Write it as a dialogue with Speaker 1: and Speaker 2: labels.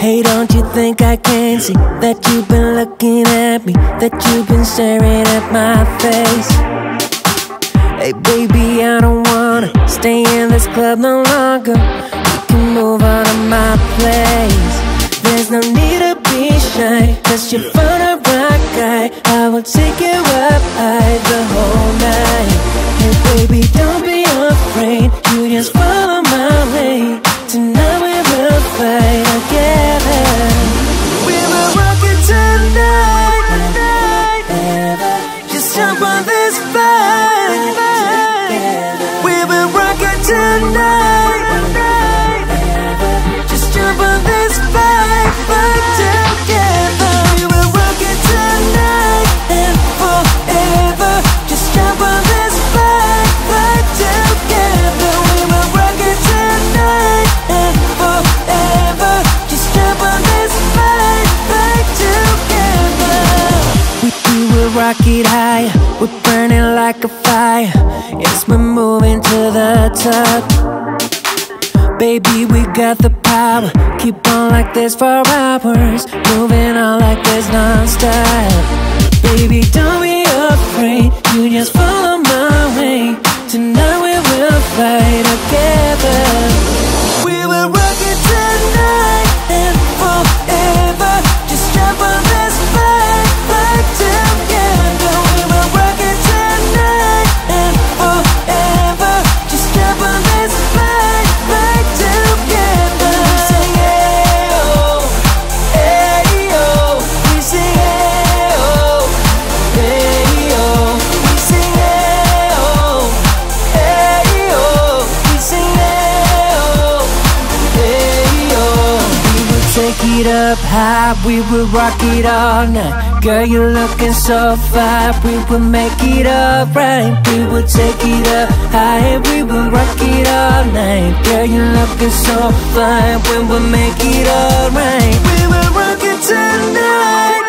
Speaker 1: Hey, don't you think I can see that you've been looking at me, that you've been staring at my face? Hey baby, I don't wanna stay in this club no longer. We can move on to my place. There's no need to be shy, cause you're fun a rock guy. I will take you up high the whole night. Hey baby, don't be afraid, you just follow my lead. Tonight we will fight together. We will rock it tonight. Just jump on this fight. We will rock it tonight. Just jump on this fight together. We will rock it tonight and forever. Just jump on this fight together. We will rock it tonight and forever. Just jump on this fight together. We will rock it high. We're burning like a fire. Yes, we're moving to the top. Baby, we got the power. Keep on like this for hours. Moving on like this non-stop. Baby, don't be afraid, you just follow my way. Tonight we will fight together. We will rock it tonight and forever. Just jump on this fight together. We will rock it tonight and forever. Just jump on this fight together. We sing hey oh, hey oh. We sing hey oh, hey oh. We sing hey oh, hey oh. We sing hey oh, hey oh. We will take it up high, we will rock it all night. Girl, you're looking so fine, we will make it alright. We will take it up high, we will rock it all night. Girl, you're looking so fine, we will make it alright. We will rock it tonight